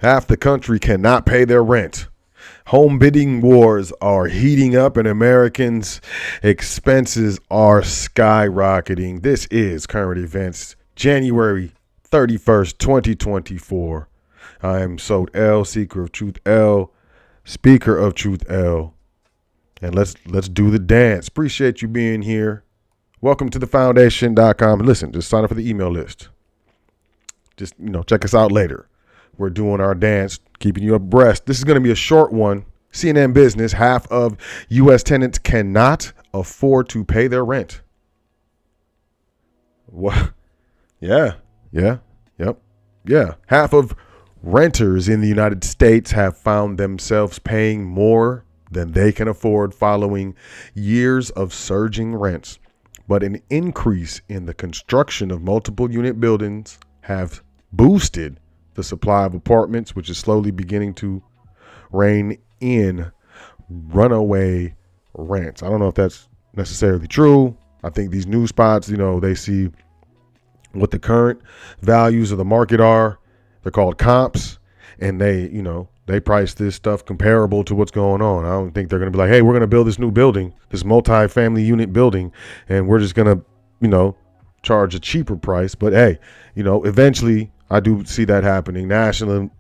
Half the country cannot pay their rent. Home bidding wars are heating up and Americans' expenses are skyrocketing. This is Current Events, January 31st, 2024. I am Sot L, Seeker of Truth L, Speaker of Truth L. And let's do the dance. Appreciate you being here. Welcome to thefoundation.com. And listen, just sign up for the email list. Just, check us out later. We're doing our dance, keeping you abreast. This is going to be a short one. CNN Business, half of U.S. tenants cannot afford to pay their rent. What? Yeah. Half of renters in the United States have found themselves paying more than they can afford following years of surging rents. But an increase in the construction of multiple unit buildings have boosted the supply of apartments, which is slowly beginning to rein in runaway rents. I don't know if that's necessarily true. I think these news spots, they see what the current values of the market are. They're called comps, and they price this stuff comparable to what's going on. I don't think they're going to be like, hey, we're going to build this new building, this multi-family unit building, and we're just going to, charge a cheaper price. But hey, eventually I do see that happening nationally.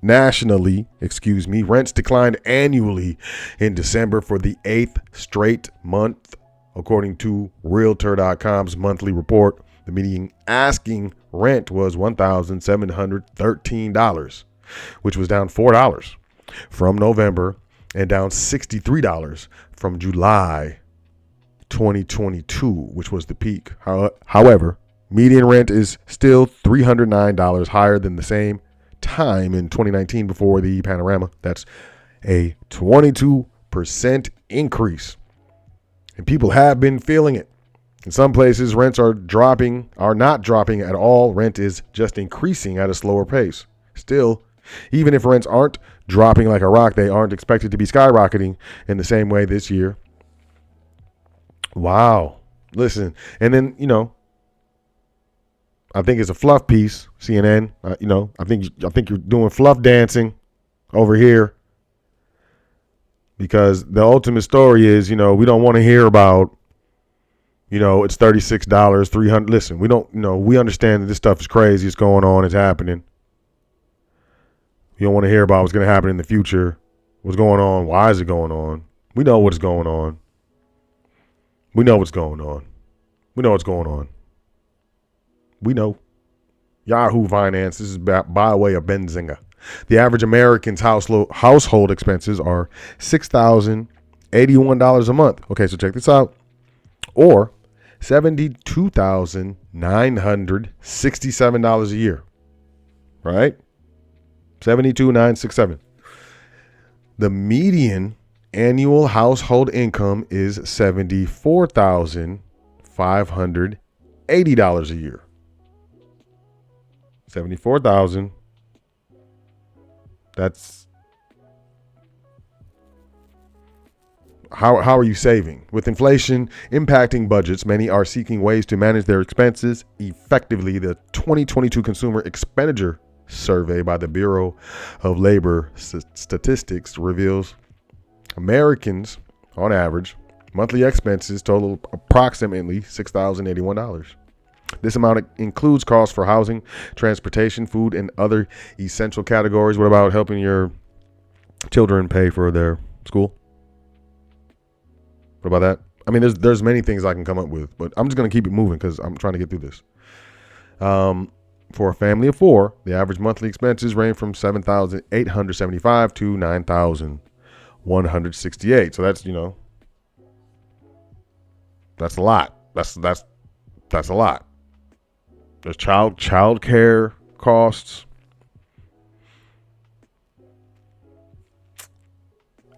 Rents declined annually in December for the 8th straight month, according to Realtor.com's monthly report. The median asking rent was $1,713, which was down $4 from November and down $63 from July 2022, which was the peak. However, median rent is still $309 higher than the same time in 2019 before the panorama. That's a 22% increase. And people have been feeling it. In some places, rents are not dropping at all. Rent is just increasing at a slower pace. Still, even if rents aren't dropping like a rock, they aren't expected to be skyrocketing in the same way this year. Wow. Listen, and then, I think it's a fluff piece, CNN. I think you're doing fluff dancing over here because the ultimate story is, we don't want to hear about, it's $36, $300. Listen, we don't, we understand that this stuff is crazy. It's going on. It's happening. You don't want to hear about what's going to happen in the future. What's going on? Why is it going on? We know what's going on. We know what's going on. We know what's going on. We know. Yahoo Finance, this is by way of Benzinga. The average American's household expenses are $6,081 a month. Okay, so check this out. Or $72,967 a year. Right? $72,967. The median annual household income is $74,580 a year. 74,000. That's how are you saving? With inflation impacting budgets, many are seeking ways to manage their expenses effectively. The 2022 Consumer Expenditure Survey by the Bureau of Labor Statistics reveals Americans, on average, monthly expenses total approximately $6,081. This amount includes costs for housing, transportation, food, and other essential categories. What about helping your children pay for their school? What about that? I mean, there's many things I can come up with, but I'm just going to keep it moving because I'm trying to get through this. For a family of four, the average monthly expenses range from $7,875 to $9,168. So that's, that's a lot. That's a lot. There's child care costs,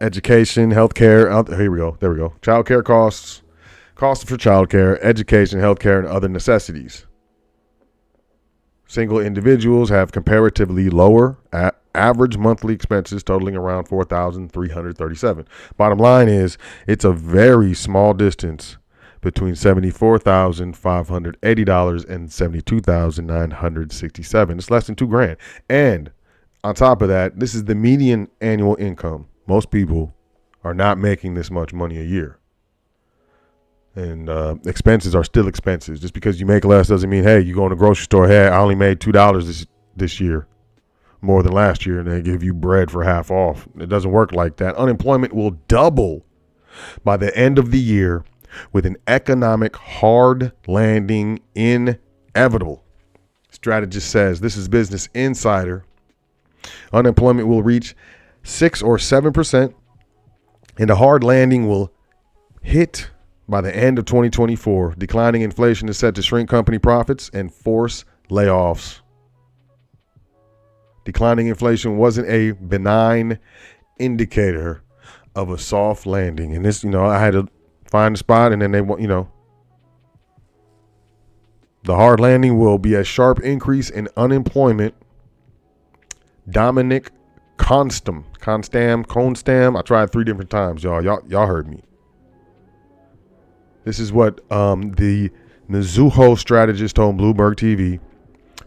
education, healthcare. Here we go. There we go. Child care costs for child care, education, healthcare, and other necessities. Single individuals have comparatively lower average monthly expenses totaling around $4,337. Bottom line is, it's a very small distance between $74,580 and $72,967. It's less than $2,000. And On top of that, this is the median annual income. Most people are not making this much money a year. And expenses are still expenses. Just because you make less doesn't mean, hey, you go in the grocery store, hey, I only made $2 this year, more than last year, and they give you bread for half off. It doesn't work like that. Unemployment will double by the end of the year, with an economic hard landing inevitable. Strategist says, this is Business Insider. Unemployment will reach 6 or 7%, and a hard landing will hit by the end of 2024. Declining inflation is set to shrink company profits and force layoffs. Declining inflation wasn't a benign indicator of a soft landing. And this, I had to find a spot, and then they want, the hard landing will be a sharp increase in unemployment. Dominic Constam. I tried 3 different times, y'all. Y'all heard me. This is what the Mizuho strategist told Bloomberg TV,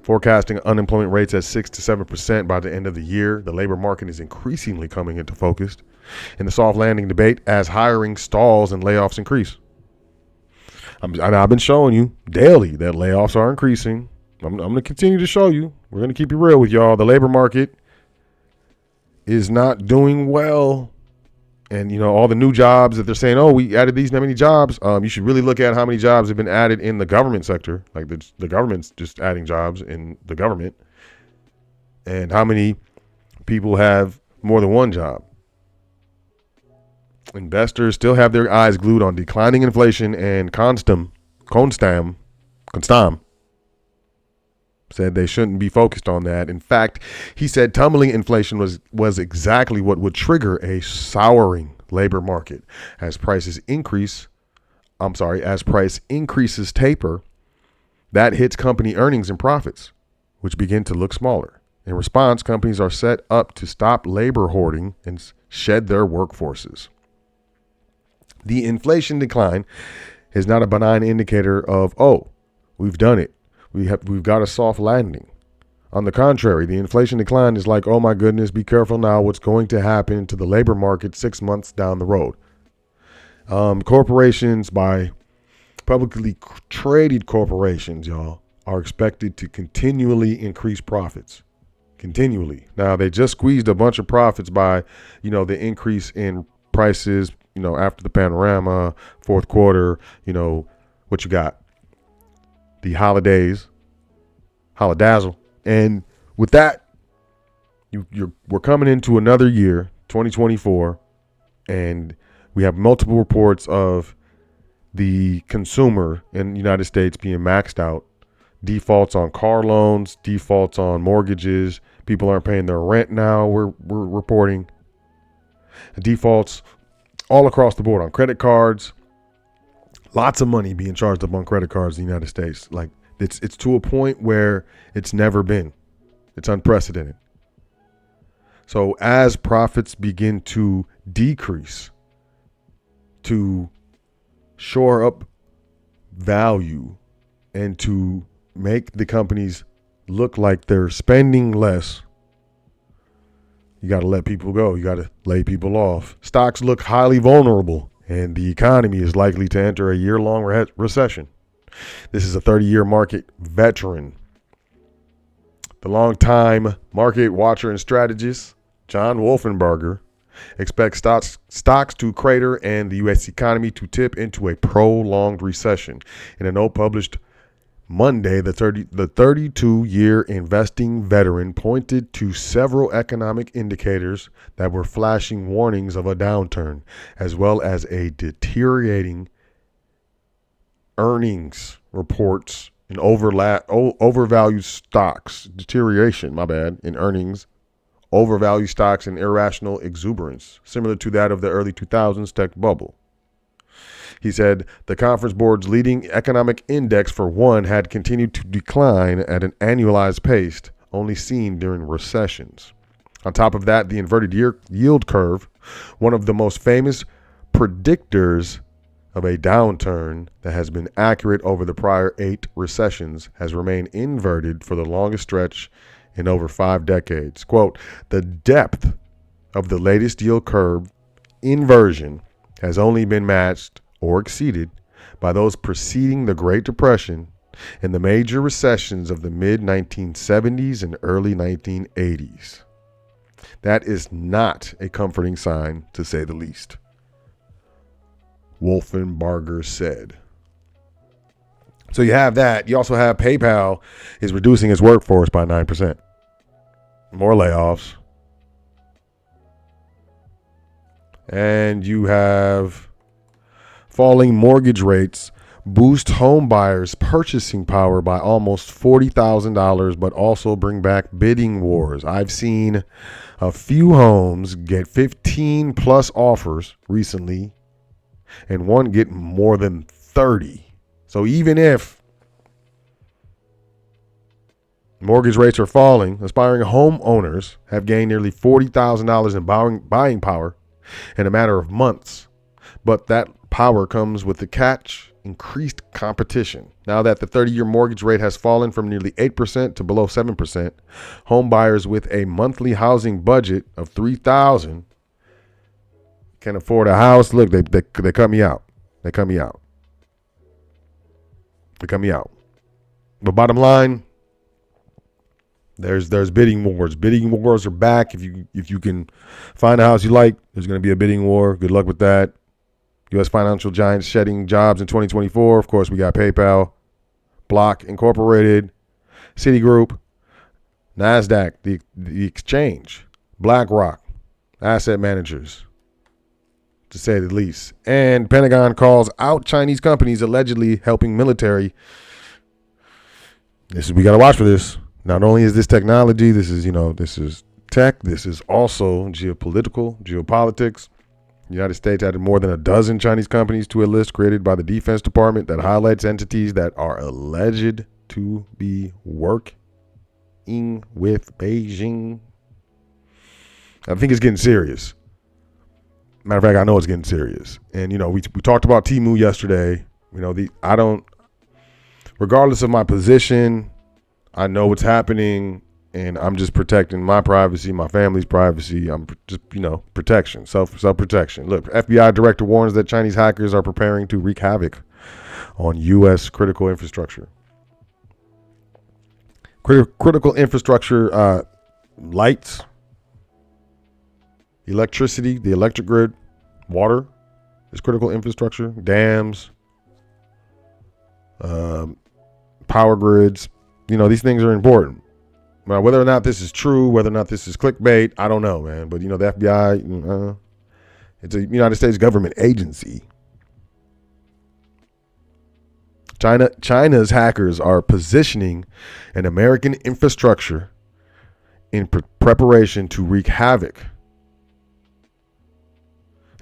forecasting unemployment rates at 6 to 7% by the end of the year. The labor market is increasingly coming into focus in the soft landing debate as hiring stalls and layoffs increase. I've been showing you daily that layoffs are increasing. I'm going to continue to show you. We're going to keep it real with y'all. The labor market is not doing well. And, all the new jobs that they're saying, oh, we added these many jobs. You should really look at how many jobs have been added in the government sector. Like the government's just adding jobs in the government. And how many people have more than one job. Investors still have their eyes glued on declining inflation, and Constam said they shouldn't be focused on that. In fact, he said tumbling inflation was exactly what would trigger a souring labor market as price increases taper. That hits company earnings and profits, which begin to look smaller. In response, companies are set up to stop labor hoarding and shed their workforces. The inflation decline is not a benign indicator of, oh, we've done it. We've got a soft landing. On the contrary, the inflation decline is like, oh my goodness, be careful now what's going to happen to the labor market 6 months down the road. Corporations, by publicly traded corporations, y'all, are expected to continually increase profits. Continually. Now, they just squeezed a bunch of profits by, the increase in prices, after the panorama, fourth quarter, what you got? The holidays, holidazzle. And with that, we're coming into another year, 2024, and we have multiple reports of the consumer in the United States being maxed out. Defaults on car loans, defaults on mortgages. People aren't paying their rent now, we're reporting. Defaults all across the board on credit cards. Lots of money being charged up on credit cards in the United States. Like it's to a point where it's never been. It's unprecedented. So as profits begin to decrease, to shore up value and to make the companies look like they're spending less, you got to let people go. You got to lay people off. Stocks look highly vulnerable, and the economy is likely to enter a year-long recession. This is a 30-year market veteran. The longtime market watcher and strategist, John Wolfenberger, expects stocks to crater and the U.S. economy to tip into a prolonged recession. In a note published Monday, the 32-year investing veteran pointed to several economic indicators that were flashing warnings of a downturn, as well as a deteriorating earnings reports and overvalued stocks, deterioration, in earnings, overvalued stocks and irrational exuberance, similar to that of the early 2000s tech bubble. He said the Conference Board's leading economic index, for one, had continued to decline at an annualized pace only seen during recessions. On top of that, the inverted yield curve, one of the most famous predictors of a downturn that has been accurate over the prior 8 recessions, has remained inverted for the longest stretch in over 5 decades. Quote, the depth of the latest yield curve inversion has only been matched or exceeded by those preceding the Great Depression and the major recessions of the mid-1970s and early 1980s. That is not a comforting sign, to say the least. Wolfenbarger said. So you have that. You also have PayPal is reducing its workforce by 9%. More layoffs. And you have falling mortgage rates boost home buyers' purchasing power by almost $40,000, but also bring back bidding wars. I've seen a few homes get 15 plus offers recently, and one get more than 30. So even if mortgage rates are falling, aspiring homeowners have gained nearly $40,000 in buying power in a matter of months. But that power comes with the catch: increased competition. Now that the 30-year mortgage rate has fallen from nearly 8% to below 7%, home buyers with a monthly housing budget of $3,000 can afford a house. Look, they cut me out. They cut me out. They cut me out. But bottom line, there's bidding wars. Bidding wars are back. If you can find a house you like, there's going to be a bidding war. Good luck with that. U.S. financial giants shedding jobs in 2024. Of course, we got PayPal, Block Incorporated, Citigroup, NASDAQ, the exchange, BlackRock, asset managers, to say the least. And Pentagon calls out Chinese companies allegedly helping military. We got to watch for this. Not only is this technology, this is tech. This is also geopolitics. The United States added more than a dozen Chinese companies to a list created by the Defense Department that highlights entities that are alleged to be working with Beijing. I think it's getting serious. Matter of fact, I know it's getting serious. And, we talked about Temu yesterday. Regardless of my position, I know what's happening. And I'm just protecting my privacy, my family's privacy. I'm just, protection, self-protection. Look, FBI director warns that Chinese hackers are preparing to wreak havoc on U.S. critical infrastructure. Critical infrastructure, lights, electricity, the electric grid, water is critical infrastructure, dams, power grids. These things are important. Now, whether or not this is true, whether or not this is clickbait, I don't know, man. But, the FBI, it's a United States government agency. China's hackers are positioning an American infrastructure in preparation to wreak havoc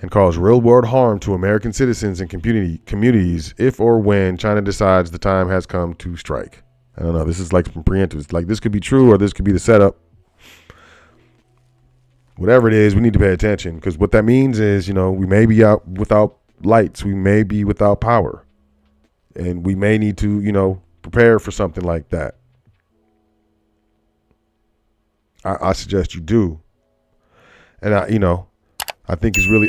and cause real-world harm to American citizens and communities if or when China decides the time has come to strike. I don't know. This is like some preemptive. Like, this could be true or this could be the setup. Whatever it is, we need to pay attention, because what that means is, we may be out without lights. We may be without power. And we may need to, prepare for something like that. I suggest you do. And I think it's really,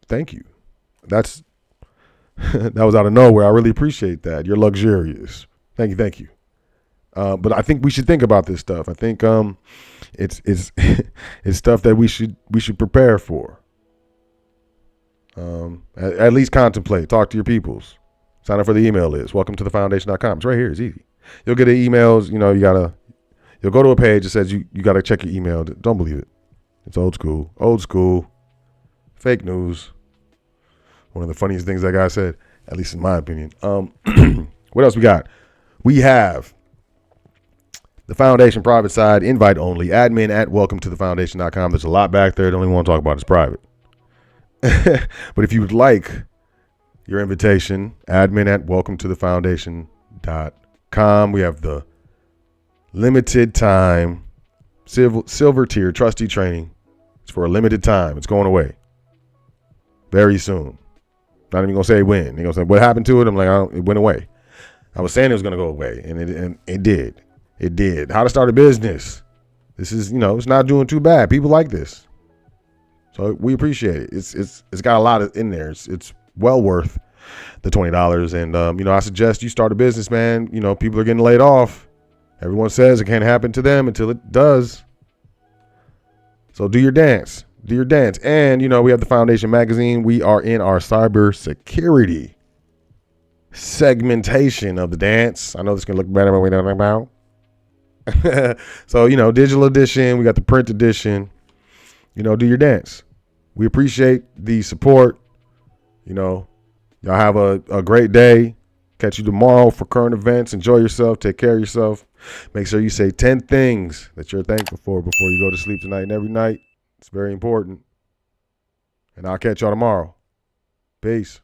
thank you. That was out of nowhere. I really appreciate that. You're luxurious. Thank you. But I think we should think about this stuff. I think it's it's stuff that we should prepare for. At least contemplate. Talk to your peoples. Sign up for the email list. Welcome to thefoundation.com. It's right here. It's easy. You'll get the emails. You'll go to a page that says you got to check your email. Don't believe it. It's old school. Fake news. One of the funniest things that guy said, at least in my opinion. What else we got? We have the foundation private side, invite only, admin at welcometothefoundation.com. There's a lot back there. Don't even want to talk about it. It's private. But if you would like your invitation, admin at welcometothefoundation.com. We have the limited time silver tier trustee training. It's for a limited time. It's going away very soon. Not even gonna say when. They're gonna say what happened to it. I'm like, it went away. I was saying it was gonna go away, and it did. It did. How to start a business. This is, it's not doing too bad. People like this. So we appreciate it. It's got a lot in there. It's well worth the $20. And, I suggest you start a business, man. People are getting laid off. Everyone says it can't happen to them until it does. So do your dance. Do your dance. And, we have the Foundation Magazine. We are in our cybersecurity segmentation of the dance. I know this can look better than we don't know about. So, digital edition. We got the print edition. Do your dance. We appreciate the support. Y'all have a great day. Catch you tomorrow for current events. Enjoy yourself. Take care of yourself. Make sure you say 10 things that you're thankful for before you go to sleep tonight and every night. It's very important. And I'll catch y'all tomorrow. Peace.